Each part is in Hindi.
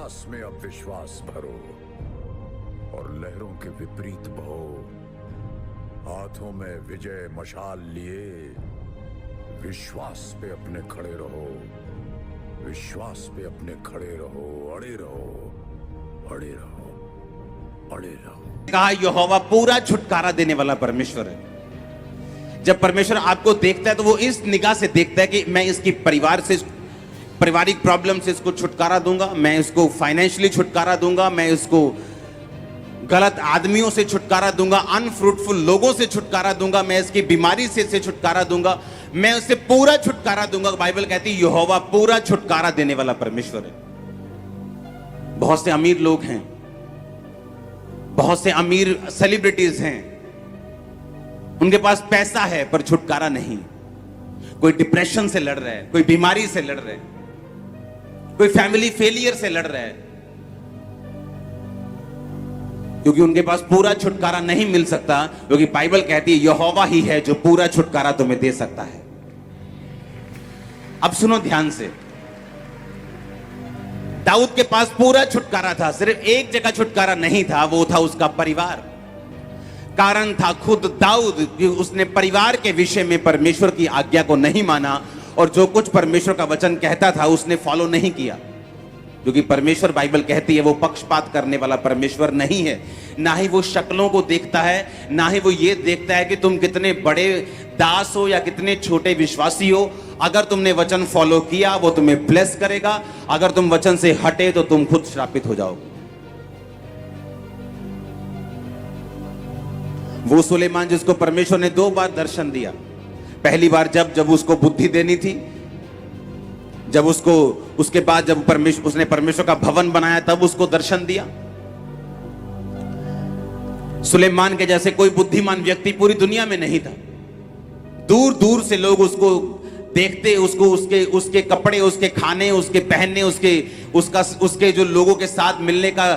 विश्वास में अब विश्वास भरो और लहरों के विपरीत बहो। हाथों में विजय मशाल लिए विश्वास पे अपने खड़े रहो, विश्वास पे अपने खड़े रहो, अड़े रहो, अड़े रहो, अड़े रहो। कहा यहोवा पूरा छुटकारा देने वाला परमेश्वर है। जब परमेश्वर आपको देखता है तो वो इस निगाह से देखता है कि मैं इसकी पारिवारिक प्रॉब्लम से इसको छुटकारा दूंगा, मैं इसको फाइनेंशियली छुटकारा दूंगा, मैं इसको गलत आदमियों से छुटकारा दूंगा, अनफ्रूटफुल लोगों से छुटकारा दूंगा, मैं इसकी बीमारी से छुटकारा दूंगा, मैं उसे पूरा छुटकारा दूंगा। बाइबल कहती है यहोवा पूरा छुटकारा देने वाला परमेश्वर है। बहुत से अमीर लोग हैं, बहुत से अमीर सेलिब्रिटीज हैं, उनके पास पैसा है पर छुटकारा नहीं। कोई डिप्रेशन से लड़ रहा है, कोई बीमारी से लड़ रहा है, कोई फैमिली फेलियर से लड़ रहा है, क्योंकि उनके पास पूरा छुटकारा नहीं मिल सकता, क्योंकि बाइबल कहती है यहोवा ही है जो पूरा छुटकारा तुम्हें दे सकता है। अब सुनो ध्यान से, दाऊद के पास पूरा छुटकारा था, सिर्फ एक जगह छुटकारा नहीं था, वो था उसका परिवार। कारण था खुद दाऊद कि उसने परिवार के विषय में परमेश्वर की आज्ञा को नहीं माना और जो कुछ परमेश्वर का वचन कहता था उसने फॉलो नहीं किया। क्योंकि परमेश्वर, बाइबल कहती है, वो पक्षपात करने वाला परमेश्वर नहीं है। ना ही वो शक्लों को देखता है, ना ही वो ये देखता है कि तुम कितने बड़े दास हो या कितने छोटे विश्वासी हो। अगर तुमने वचन फॉलो किया वो तुम्हें ब्लेस करेगा, अगर तुम वचन से हटे तो तुम खुद श्रापित हो जाओगे। वो सुलेमान जिसको परमेश्वर ने 2 बार दर्शन दिया, पहली बार जब उसको बुद्धि देनी थी, जब उसको, उसके बाद जब उसने परमेश्वर का भवन बनाया तब उसको दर्शन दिया। सुलेमान के जैसे कोई बुद्धिमान व्यक्ति पूरी दुनिया में नहीं था। दूर दूर से लोग उसको देखते, उसको उसके कपड़े, उसके खाने, उसके पहनने, उसके जो लोगों के साथ मिलने का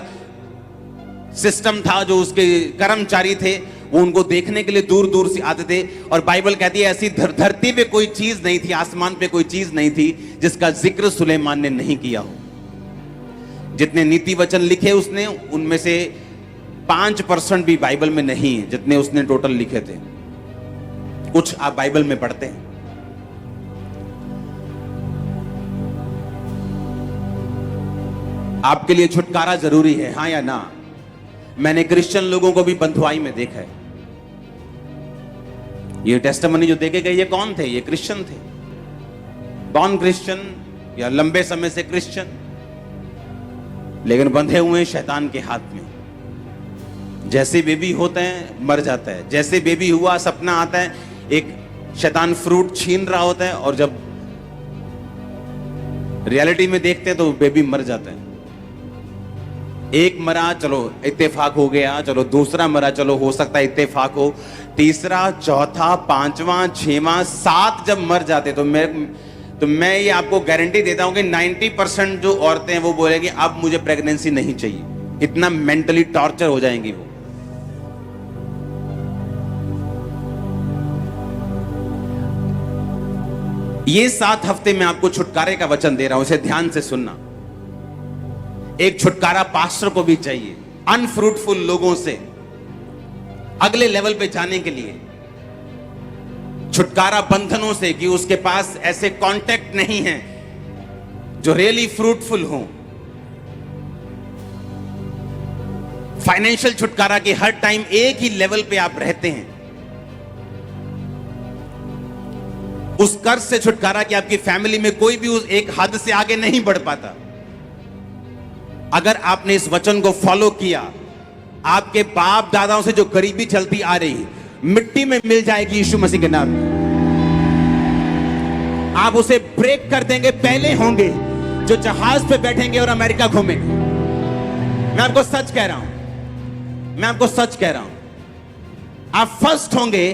सिस्टम था, जो उसके कर्मचारी थे, वो उनको देखने के लिए दूर दूर से आते थे। और बाइबल कहती है ऐसी धरती पे कोई चीज नहीं थी, आसमान पे कोई चीज नहीं थी जिसका जिक्र सुलेमान ने नहीं किया हो। जितने नीति वचन लिखे उसने, उनमें से 5% भी बाइबल में नहीं है जितने उसने टोटल लिखे थे। कुछ आप बाइबल में पढ़ते हैं। आपके लिए छुटकारा जरूरी है, हाँ या ना? मैंने क्रिश्चियन लोगों को भी बंधुआई में देखा है। ये टेस्टिमनी जो देके गए, ये कौन थे? ये क्रिश्चियन थे। कौन क्रिश्चियन? या लंबे समय से क्रिश्चियन, लेकिन बंधे हुए शैतान के हाथ में। जैसे बेबी होते हैं मर जाता है, जैसे बेबी हुआ सपना आता है, एक शैतान फ्रूट छीन रहा होता है, और जब रियलिटी में देखते हैं तो बेबी मर जाता है। एक मरा, चलो इत्तेफाक हो गया, चलो दूसरा मरा, चलो हो सकता है इत्तेफाक हो, तीसरा, चौथा, 5वां, 6वां, 7 जब मर जाते तो मैं ये आपको गारंटी देता हूं कि 90% जो औरतें हैं वो बोलेंगी अब मुझे प्रेगनेंसी नहीं चाहिए। इतना मेंटली टॉर्चर हो जाएंगी वो। ये 7 हफ्ते में आपको छुटकारे का वचन दे रहा हूं, इसे ध्यान से सुनना। एक छुटकारा पास्टर को भी चाहिए अनफ्रूटफुल लोगों से अगले लेवल पे जाने के लिए। छुटकारा बंधनों से कि उसके पास ऐसे कांटेक्ट नहीं है जो रियली फ्रूटफुल हो। फाइनेंशियल छुटकारा कि हर टाइम एक ही लेवल पे आप रहते हैं। उस कर्ज से छुटकारा कि आपकी फैमिली में कोई भी उस एक हद से आगे नहीं बढ़ पाता। अगर आपने इस वचन को फॉलो किया, आपके बाप दादाओं से जो गरीबी चलती आ रही मिट्टी में मिल जाएगी यीशु मसीह के नाम में। आप उसे ब्रेक कर देंगे, पहले होंगे जो जहाज पे बैठेंगे और अमेरिका घूमेंगे। मैं आपको सच कह रहा हूं, मैं आपको सच कह रहा हूं। आप फर्स्ट होंगे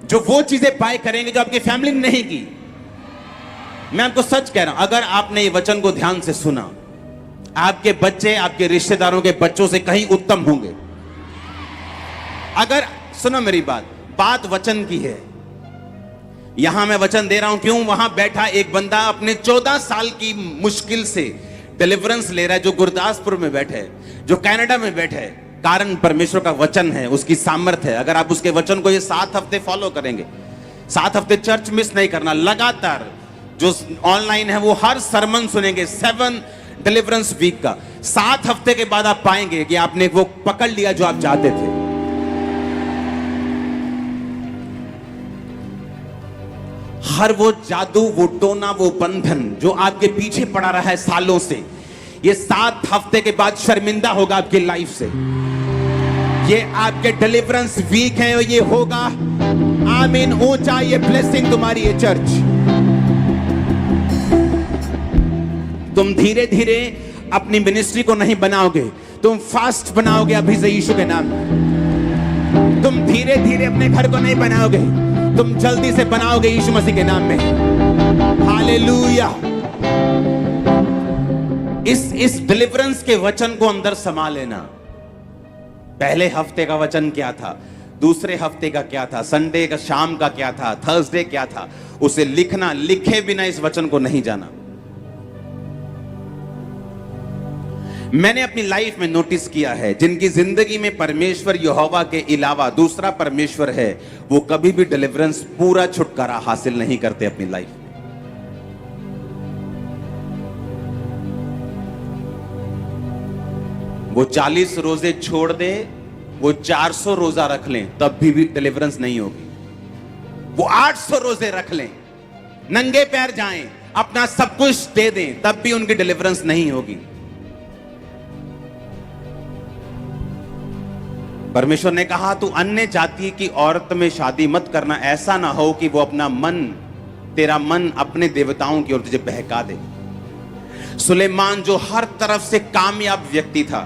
जो वो चीजें पाए करेंगे जो आपकी फैमिली ने नहीं की। मैं आपको सच कह रहा हूं, अगर आपने ये वचन को ध्यान से सुना, आपके बच्चे आपके रिश्तेदारों के बच्चों से कहीं उत्तम होंगे। अगर सुनो मेरी बात वचन की है। यहां मैं वचन दे रहा हूं, क्यों? वहां बैठा एक बंदा अपने 14 साल की मुश्किल से डिलीवरेंस ले रहा है, जो गुरदासपुर में बैठे है, जो कनाडा में बैठे है, कारण परमेश्वर का वचन है, उसकी सामर्थ है। अगर आप उसके वचन को ये 7 हफ्ते फॉलो करेंगे, 7 हफ्ते चर्च मिस नहीं करना, लगातार जो ऑनलाइन है वो हर सरमन सुनेंगे, 7 डिलीवरेंस वीक का, 7 हफ्ते के बाद आप पाएंगे कि आपने वो पकड़ लिया जो आप चाहते थे। हर वो जादू, वो टोना, वो बंधन जो आपके पीछे पड़ा रहा है सालों से, ये 7 हफ्ते के बाद शर्मिंदा होगा आपकी लाइफ से। ये आपके डिलीवरेंस वीक है और ये होगा। आमीन। ऊंचा ये ब्लेसिंग तुम्हारी ये चर्च। तुम धीरे धीरे अपनी मिनिस्ट्री को नहीं बनाओगे, तुम फास्ट बनाओगे अभी से यीशु के नाम में। तुम धीरे धीरे अपने घर को नहीं बनाओगे, तुम जल्दी से बनाओगे यीशु मसीह के नाम में। हालेलुया। इस डिलीवरेंस के वचन को अंदर समा लेना। पहले हफ्ते का वचन क्या था, दूसरे हफ्ते का क्या था, संडे का शाम का क्या था, थर्सडे क्या था, उसे लिखना। लिखे बिना इस वचन को नहीं जाना। मैंने अपनी लाइफ में नोटिस किया है, जिनकी जिंदगी में परमेश्वर यहोवा के अलावा दूसरा परमेश्वर है, वो कभी भी डिलीवरेंस, पूरा छुटकारा हासिल नहीं करते अपनी लाइफ में। वो 40 रोजे छोड़ दे, वो 400 रोजा रख लें, तब भी डिलीवरेंस नहीं होगी। वो 800 रोजे रख लें, नंगे पैर जाएं, अपना सब कुछ दे दें, तब भी उनकी डिलीवरेंस नहीं होगी। परमेश्वर ने कहा, तू अन्य जाति की औरत में शादी मत करना, ऐसा ना हो कि वो अपना मन, तेरा मन अपने देवताओं की ओर तुझे बहका दे। सुलेमान जो हर तरफ से कामयाब व्यक्ति था,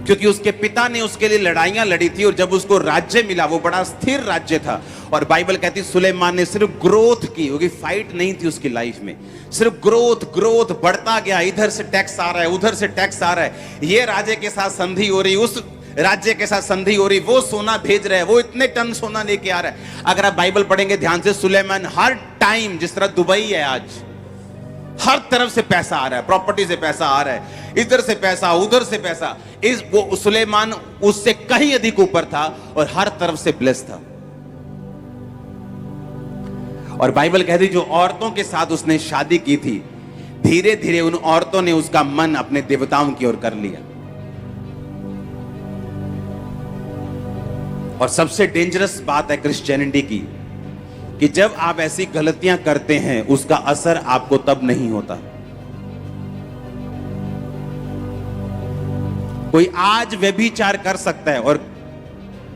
क्योंकि उसके पिता ने उसके लिए लड़ाइयां लड़ी थी, और जब उसको राज्य मिला वो बड़ा स्थिर राज्य था। और बाइबल कहती सुलेमान ने सिर्फ ग्रोथ की, क्योंकि फाइट नहीं थी उसकी लाइफ में, सिर्फ ग्रोथ बढ़ता गया। इधर से टैक्स आ रहा है, उधर से टैक्स आ रहा है, ये राज्य के साथ संधि हो रही, उस राज्य के साथ संधि हो रही, वो सोना भेज रहा है, वो इतने टन सोना लेके आ रहा है। अगर आप बाइबल पढ़ेंगे ध्यान से, सुलेमान हर टाइम, जिस तरह दुबई है आज, हर तरफ से पैसा आ रहा है, प्रॉपर्टी से पैसा आ रहा है, इधर से पैसा, उधर से पैसा, वो सुलेमान उससे कहीं अधिक ऊपर था और हर तरफ से ब्लेस था। और बाइबल कहती जो औरतों के साथ उसने शादी की थी, धीरे धीरे उन औरतों ने उसका मन अपने देवताओं की ओर कर लिया। और सबसे डेंजरस बात है क्रिश्चियनिटी की, कि जब आप ऐसी गलतियां करते हैं, उसका असर आपको तब नहीं होता। कोई आज व्यभिचार कर सकता है और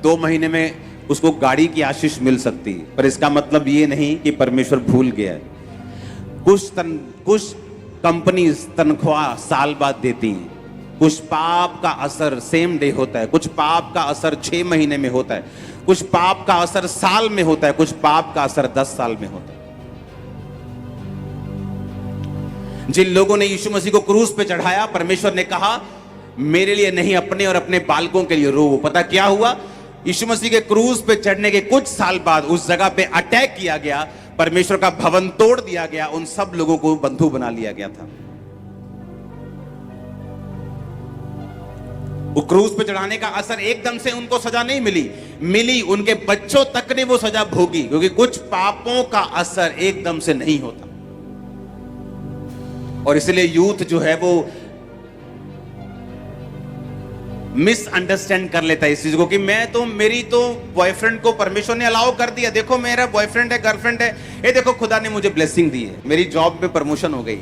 2 महीने में उसको गाड़ी की आशीष मिल सकती है, पर इसका मतलब ये नहीं कि परमेश्वर भूल गया है। कुछ कंपनीज तनख्वाह साल बाद देती हैं, कुछ पाप का असर सेम डे होता है, कुछ पाप का असर 6 महीने में होता है, कुछ पाप का असर साल में होता है, कुछ पाप का असर 10 साल में होता है। जिन लोगों ने यीशु मसीह को क्रूस पे चढ़ाया, परमेश्वर ने कहा मेरे लिए नहीं, अपने और अपने बालकों के लिए रो। पता क्या हुआ? यीशु मसीह के क्रूस पे चढ़ने के कुछ साल बाद उस जगह पे अटैक किया गया, परमेश्वर का भवन तोड़ दिया गया, उन सब लोगों को बंधु बना लिया गया था। वो क्रूस पे चढ़ाने का असर एकदम से उनको सजा नहीं मिली, उनके बच्चों तक ने वो सजा भोगी, क्योंकि कुछ पापों का असर एकदम से नहीं होता। और इसलिए यूथ जो है वो मिसअंडरस्टैंड कर लेता है इस चीज को, कि मेरी तो बॉयफ्रेंड को परमेश्वर ने अलाउ कर दिया, देखो मेरा बॉयफ्रेंड है, गर्लफ्रेंड है, ये देखो खुदा ने मुझे ब्लेसिंग दी है, मेरी जॉब में प्रमोशन हो गई।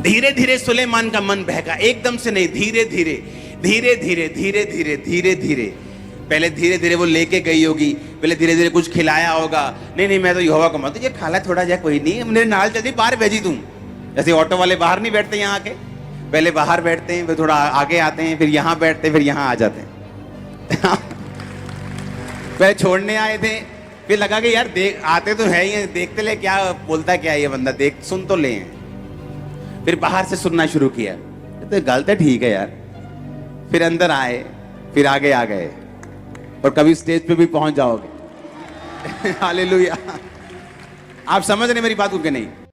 धीरे धीरे सुलेमान का मन बहका, एकदम से नहीं, धीरे धीरे। पहले धीरे धीरे वो लेके गई होगी, पहले धीरे धीरे कुछ खिलाया होगा। नहीं मैं तो यहोवा को मानता हूं, ये खाला थोड़ा जा, कोई नहीं, मेरे नाल चलती, बाहर भेजी तू। जैसे ऑटो वाले बाहर नहीं बैठते यहाँ आके, पहले बाहर बैठते हैं, फिर थोड़ा आगे आते हैं, फिर यहाँ बैठते हैं, फिर यहाँ आ जाते हैं। पहले छोड़ने आए थे, फिर लगा कि यार देख आते तो है ही, देखते ले क्या बोलता क्या ये बंदा, देख सुन तो ले। फिर बाहर से सुनना शुरू किया, तो गलत है, ठीक है यार। फिर अंदर आए, फिर आगे आ गए, और कभी स्टेज पे भी पहुंच जाओगे। हालेलुया। आप समझ रहे हैं मेरी बात को कि नहीं?